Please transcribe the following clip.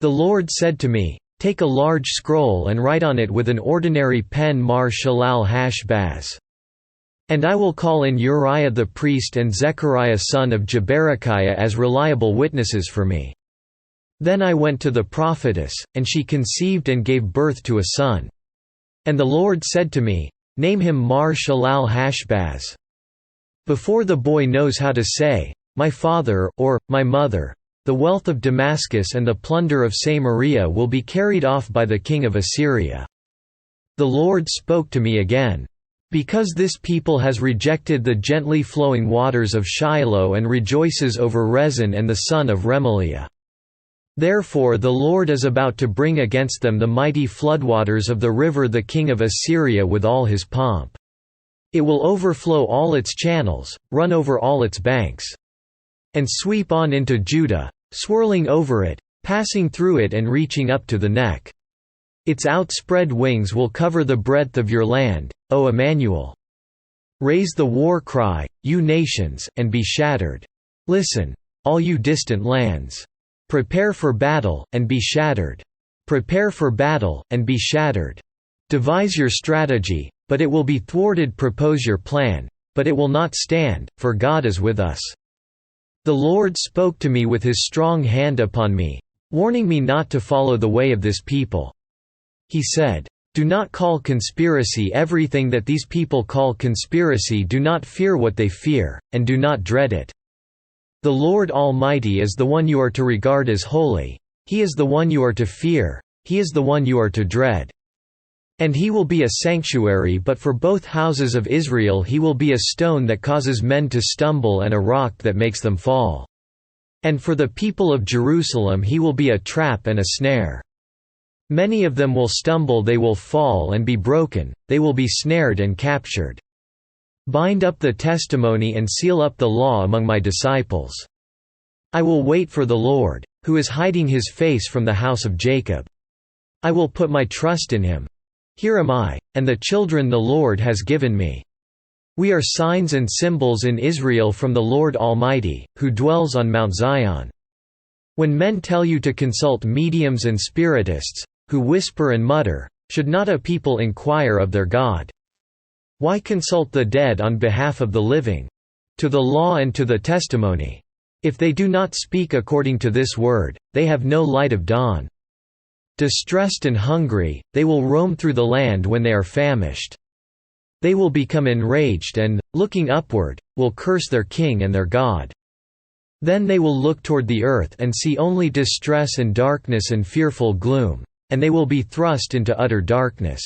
The Lord said to me, "Take a large scroll and write on it with an ordinary pen Mar Shalal Hash-Baz. And I will call in Uriah the priest and Zechariah son of Jeberechiah as reliable witnesses for me." Then I went to the prophetess, and she conceived and gave birth to a son. And the Lord said to me, "Name him Mar Shalal Hash-Baz." Before the boy knows how to say, "My father," or, "My mother," the wealth of Damascus and the plunder of Samaria will be carried off by the king of Assyria. The Lord spoke to me again. Because this people has rejected the gently flowing waters of Shiloh and rejoices over Rezin and the son of Remaliah. Therefore the Lord is about to bring against them the mighty floodwaters of the river the king of Assyria with all his pomp. It will overflow all its channels, run over all its banks, and sweep on into Judah, swirling over it, passing through it and reaching up to the neck. Its outspread wings will cover the breadth of your land, O Emmanuel. Raise the war cry, you nations, and be shattered. Listen, all you distant lands. Prepare for battle, and be shattered. Prepare for battle, and be shattered. Devise your strategy, but it will be thwarted. Propose your plan, but it will not stand, for God is with us. The Lord spoke to me with his strong hand upon me, warning me not to follow the way of this people. He said, "Do not call conspiracy everything that these people call conspiracy. Do not fear what they fear, and do not dread it. The Lord Almighty is the one you are to regard as holy. He is the one you are to fear, he is the one you are to dread. And he will be a sanctuary, but for both houses of Israel he will be a stone that causes men to stumble and a rock that makes them fall. And for the people of Jerusalem he will be a trap and a snare. Many of them will stumble, they will fall and be broken, they will be snared and captured. Bind up the testimony and seal up the law among my disciples. I will wait for the Lord, who is hiding his face from the house of Jacob. I will put my trust in him. Here am I, and the children the Lord has given me. We are signs and symbols in Israel from the Lord Almighty, who dwells on Mount Zion. When men tell you to consult mediums and spiritists, who whisper and mutter, should not a people inquire of their God? Why consult the dead on behalf of the living? To the law and to the testimony. If they do not speak according to this word, they have no light of dawn. Distressed and hungry, they will roam through the land when they are famished. They will become enraged and, looking upward, will curse their king and their God. Then they will look toward the earth and see only distress and darkness and fearful gloom, and they will be thrust into utter darkness.